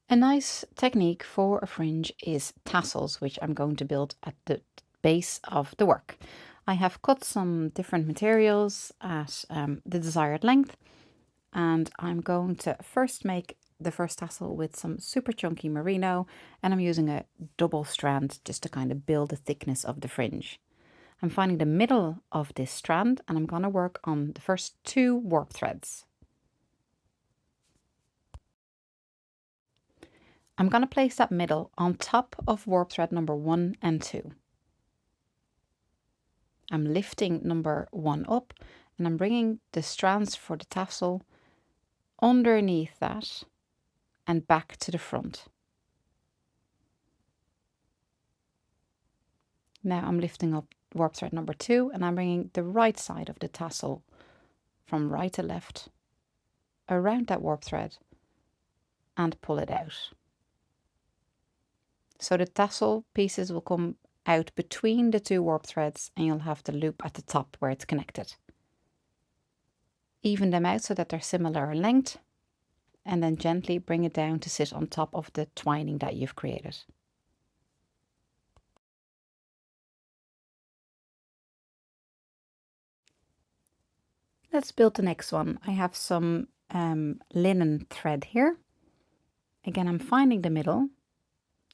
A nice technique for a fringe is tassels, which I'm going to build at the base of the work. I have cut some different materials at the desired length, and I'm going to first make the first tassel with some super chunky merino, and I'm using a double strand just to kind of build the thickness of the fringe. I'm finding the middle of this strand, and I'm going to work on the first 2 warp threads. I'm going to place that middle on top of warp thread number 1 and 2. I'm lifting number 1 up, and I'm bringing the strands for the tassel underneath that and back to the front. Now I'm lifting up warp thread number 2, and I'm bringing the right side of the tassel from right to left around that warp thread and pull it out. So the tassel pieces will come out between the 2 warp threads, and you'll have the loop at the top where it's connected. Even them out so that they're similar in length, and then gently bring it down to sit on top of the twining that you've created. Let's build the next one. I have some linen thread here. Again, I'm finding the middle,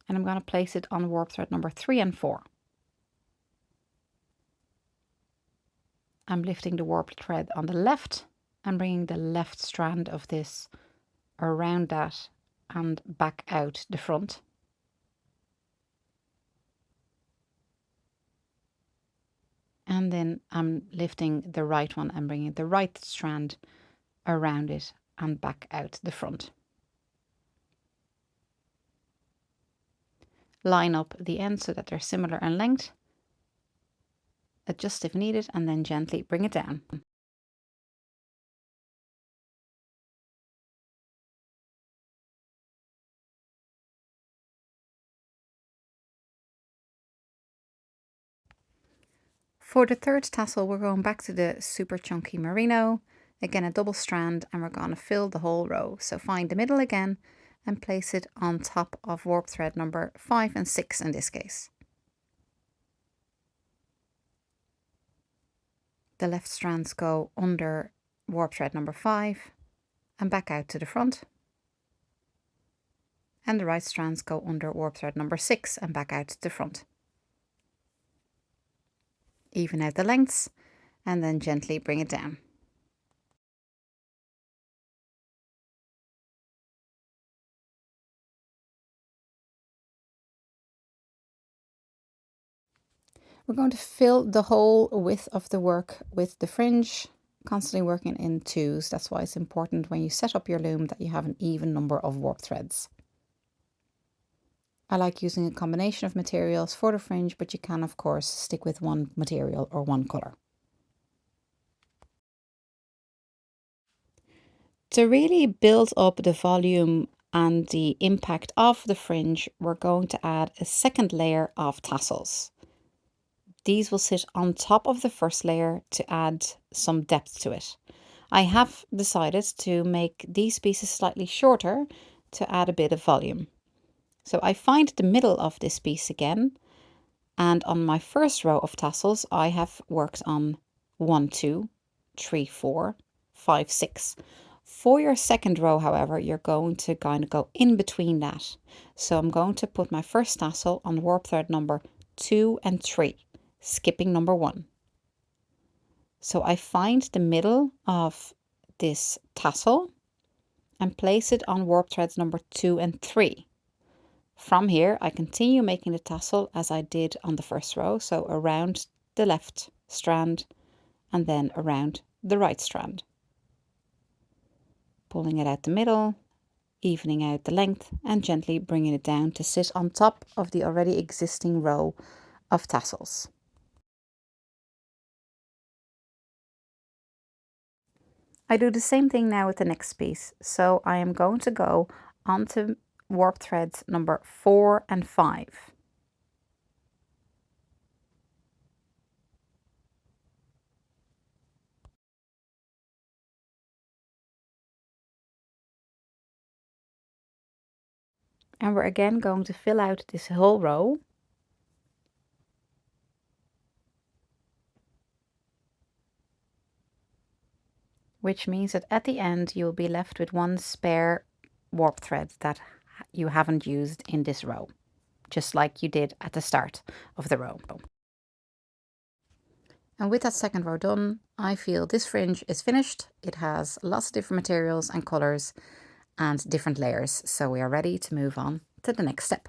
and I'm going to place it on warp thread number 3 and 4. I'm lifting the warp thread on the left and bringing the left strand of this around that and back out the front. And then I'm lifting the right one and bringing the right strand around it and back out the front. Line up the ends so that they're similar in length. Adjust if needed, and then gently bring it down. For the third tassel, we're going back to the super chunky merino. Again, a double strand, and we're going to fill the whole row. So find the middle again and place it on top of warp thread number 5 and 6 in this case. The left strands go under warp thread number 5 and back out to the front. And the right strands go under warp thread number 6 and back out to the front. Even out the lengths and then gently bring it down. We're going to fill the whole width of the work with the fringe, constantly working in 2s. That's why it's important when you set up your loom that you have an even number of warp threads. I like using a combination of materials for the fringe, but you can of course stick with one material or one colour. To really build up the volume and the impact of the fringe, we're going to add a second layer of tassels. These will sit on top of the first layer to add some depth to it. I have decided to make these pieces slightly shorter to add a bit of volume. So I find the middle of this piece again, and on my first row of tassels I have worked on 1, 2, 3, 4, 5, 6. For your second row, however, you're going to kind of go in between that. So I'm going to put my first tassel on warp thread number 2 and 3, skipping number 1. So I find the middle of this tassel and place it on warp threads number 2 and 3. From here, I continue making the tassel as I did on the first row, so around the left strand and then around the right strand. Pulling it out the middle, evening out the length and gently bringing it down to sit on top of the already existing row of tassels. I do the same thing now with the next piece, so I am going to go onto warp threads number 4 and 5. And we're again going to fill out this whole row. Which means that at the end you'll be left with one spare warp thread that you haven't used in this row, just like you did at the start of the row. And with that second row done, I feel this fringe is finished. It has lots of different materials and colours and different layers, so we are ready to move on to the next step.